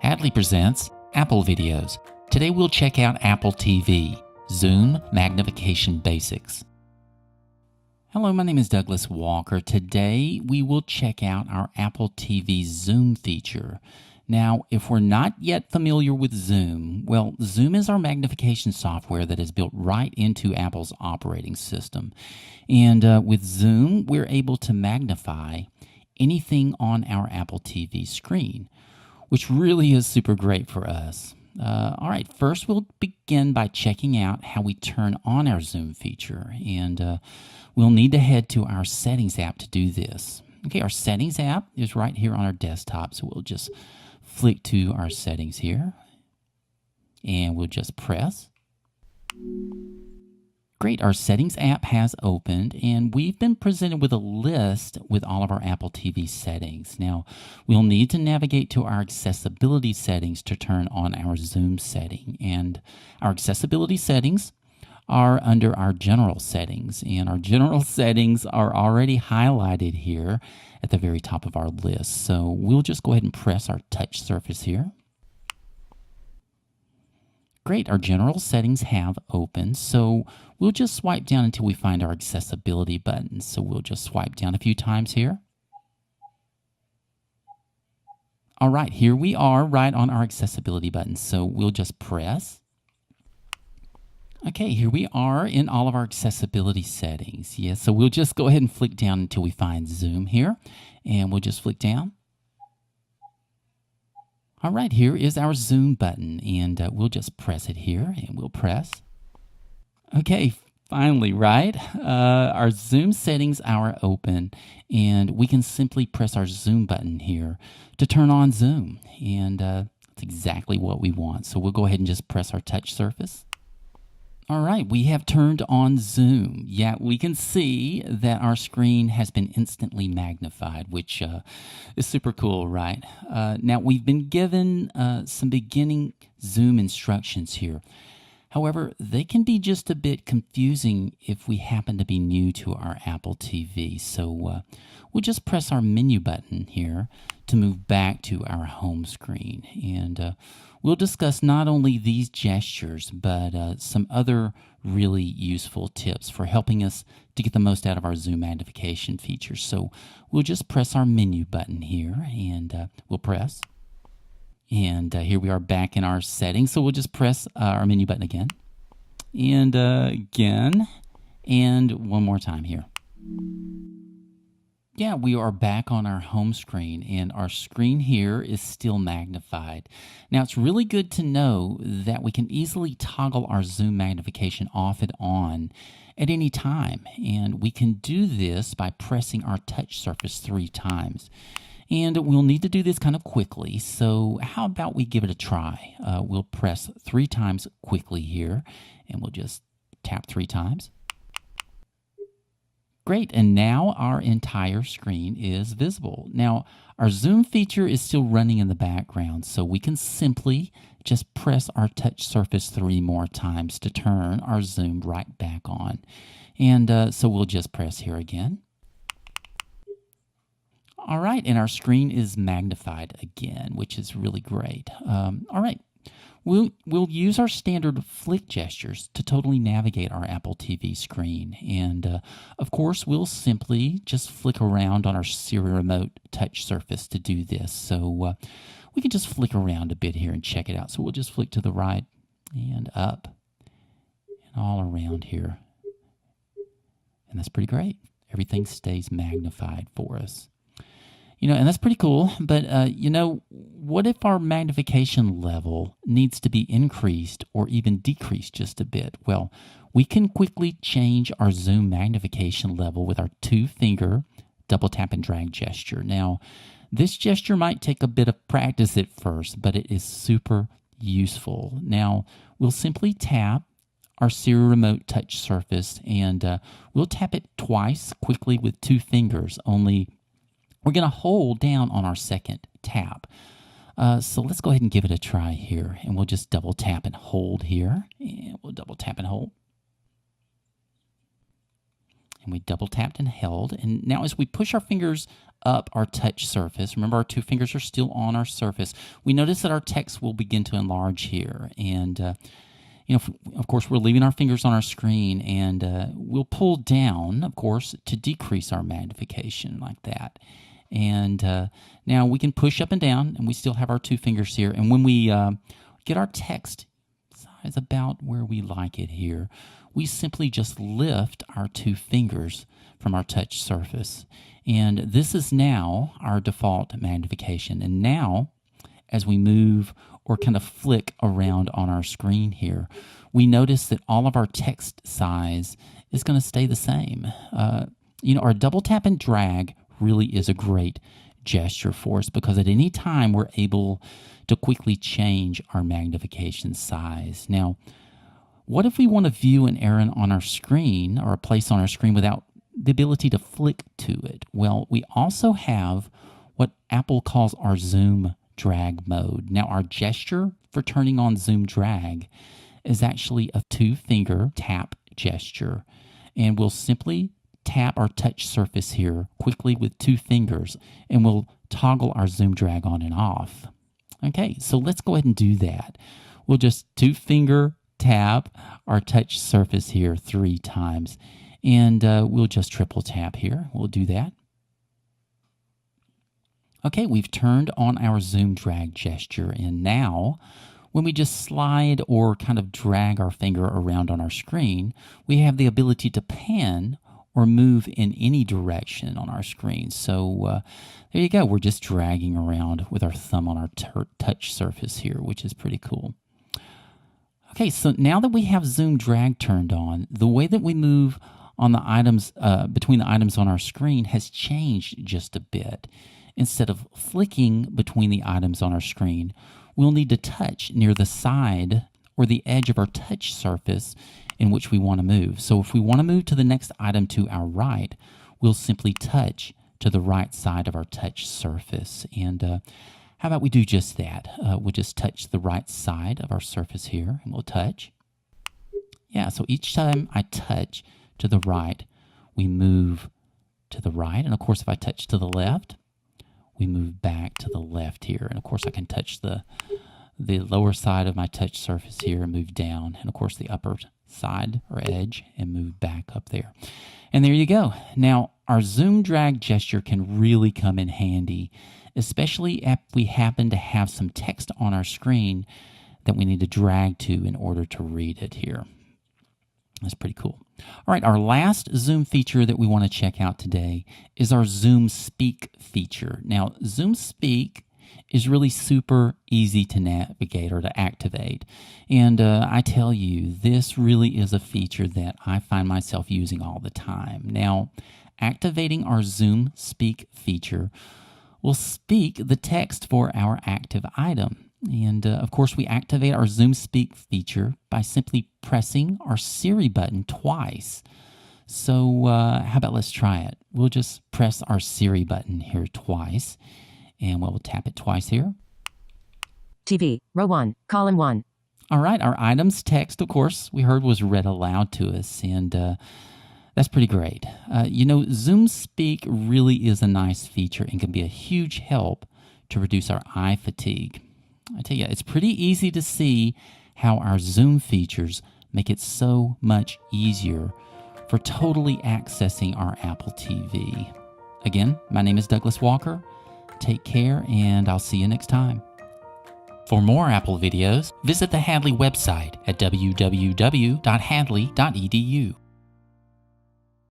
Hadley presents Apple Videos. Today we'll check out Apple TV, Zoom Magnification Basics. Hello, my name is Douglas Walker. Today we will check out our Apple TV Zoom feature. Now, if we're not yet familiar with Zoom, well, Zoom is our magnification software that is built right into Apple's operating system. And with Zoom, we're able to magnify anything on our Apple TV screen, which really is super great for us. All right, first we'll begin by checking out how we turn on our Zoom feature. And we'll need to head to our Settings app to do this. Okay, our Settings app is right here on our desktop, so we'll just flick to our settings here, and we'll just press. Great, our Settings app has opened, and we've been presented with a list with all of our Apple TV settings. Now, we'll need to navigate to our accessibility settings to turn on our Zoom setting. And our accessibility settings are under our general settings, and our general settings are already highlighted here at the very top of our list. So we'll just go ahead and press our touch surface here. Great, our general settings have opened, so we'll just swipe down until we find our accessibility button. So we'll just swipe down a few times here. All right, here we are right on our accessibility button, so we'll just press. Okay, here we are in all of our accessibility settings. Yes, so we'll just go ahead and flick down until we find Zoom here, and we'll just flick down. All right, here is our Zoom button, and we'll just press it here, and we'll press. Okay, finally, right? Our Zoom settings are open, and we can simply press our Zoom button here to turn on Zoom, and that's exactly what we want. So we'll go ahead and just press our touch surface. All right, we have turned on Zoom. Yeah, we can see that our screen has been instantly magnified, which is super cool, right? Now, we've been given some beginning Zoom instructions here. However, they can be just a bit confusing if we happen to be new to our Apple TV. So we'll just press our menu button here to move back to our home screen. And we'll discuss not only these gestures, but some other really useful tips for helping us to get the most out of our Zoom magnification features. So we'll just press our menu button here, and we'll press. And here we are back in our settings. So we'll just press our menu button again, and again, and one more time here. Yeah, we are back on our home screen, and our screen here is still magnified. Now, it's really good to know that we can easily toggle our Zoom magnification off and on at any time, and we can do this by pressing our touch surface 3 times. And we'll need to do this kind of quickly, so how about we give it a try? We'll press 3 times quickly here, and we'll just tap 3 times. Great, and now our entire screen is visible. Now, our Zoom feature is still running in the background, so we can simply just press our touch surface 3 more times to turn our Zoom right back on. And so we'll just press here again. All right, and our screen is magnified again, which is really great. All right, we'll use our standard flick gestures to totally navigate our Apple TV screen. And of course, we'll simply just flick around on our Siri remote touch surface to do this. So we can just flick around a bit here and check it out. So we'll just flick to the right and up and all around here. And that's pretty great. Everything stays magnified for us. You know, and that's pretty cool, but you know, what if our magnification level needs to be increased or even decreased just a bit? Well, we can quickly change our Zoom magnification level with our 2-finger double tap and drag gesture. Now, this gesture might take a bit of practice at first, but it is super useful. Now, we'll simply tap our Siri remote touch surface, and we'll tap it twice quickly with 2 fingers, only we're going to hold down on our second tap. So let's go ahead and give it a try here. And we'll just double tap and hold here. And we'll double tap and hold. and we double tapped and held. And now as we push our fingers up our touch surface, remember our two fingers are still on our surface, we notice that our text will begin to enlarge here. And of course, we're leaving our fingers on our screen, and we'll pull down, of course, to decrease our magnification like that. And now we can push up and down, and we still have our two fingers here. And when we get our text size about where we like it here, we simply just lift our two fingers from our touch surface. And this is now our default magnification. And now, as we move or kind of flick around on our screen here, we notice that all of our text size is going to stay the same. Our double tap and drag really is a great gesture for us, because at any time we're able to quickly change our magnification size. Now, what if we want to view an area on our screen or a place on our screen without the ability to flick to it? Well, we also have what Apple calls our zoom drag mode. Now, our gesture for turning on zoom drag is actually a two-finger tap gesture, and we'll simply tap our touch surface here quickly with two fingers, and we'll toggle our zoom drag on and off. Okay, so let's go ahead and do that. We'll just two-finger tap our touch surface here 3 times, and we'll just triple tap here. We'll do that. Okay, we've turned on our zoom drag gesture, and now when we just slide or kind of drag our finger around on our screen, we have the ability to pan or move in any direction on our screen. So there you go. We're just dragging around with our thumb on our touch surface here, which is pretty cool. Okay, so now that we have zoom drag turned on, the way that we move on the items between the items on our screen has changed just a bit. Instead of flicking between the items on our screen, we'll need to touch near the side or the edge of our touch surface in which we want to move. So if we want to move to the next item to our right, we'll simply touch to the right side of our touch surface. And how about we do just that? We'll just touch the right side of our surface here, and we'll touch. Yeah, so each time I touch to the right, we move to the right. And of course, if I touch to the left, we move back to the left here. And of course, I can touch the lower side of my touch surface here and move down. And of course, the upper side or edge and move back up there. And there you go. Now, our zoom drag gesture can really come in handy, especially if we happen to have some text on our screen that we need to drag to in order to read it here. That's pretty cool. All right, our last Zoom feature that we want to check out today is our Zoom Speak feature. Now, Zoom Speak is really super easy to navigate or to activate. And I tell you, this really is a feature that I find myself using all the time. Now, activating our Zoom Speak feature will speak the text for our active item. And of course, we activate our Zoom Speak feature by simply pressing our Siri button twice. So how about let's try it? We'll just press our Siri button here twice, and we'll tap it twice here. TV, row 1, column 1. All right, our items text, of course, we heard was read aloud to us, and that's pretty great. Zoom Speak really is a nice feature and can be a huge help to reduce our eye fatigue. I tell you, it's pretty easy to see how our Zoom features make it so much easier for totally accessing our Apple TV. Again, my name is Douglas Walker. Take care, and I'll see you next time. For more Apple videos, visit the Hadley website at www.hadley.edu.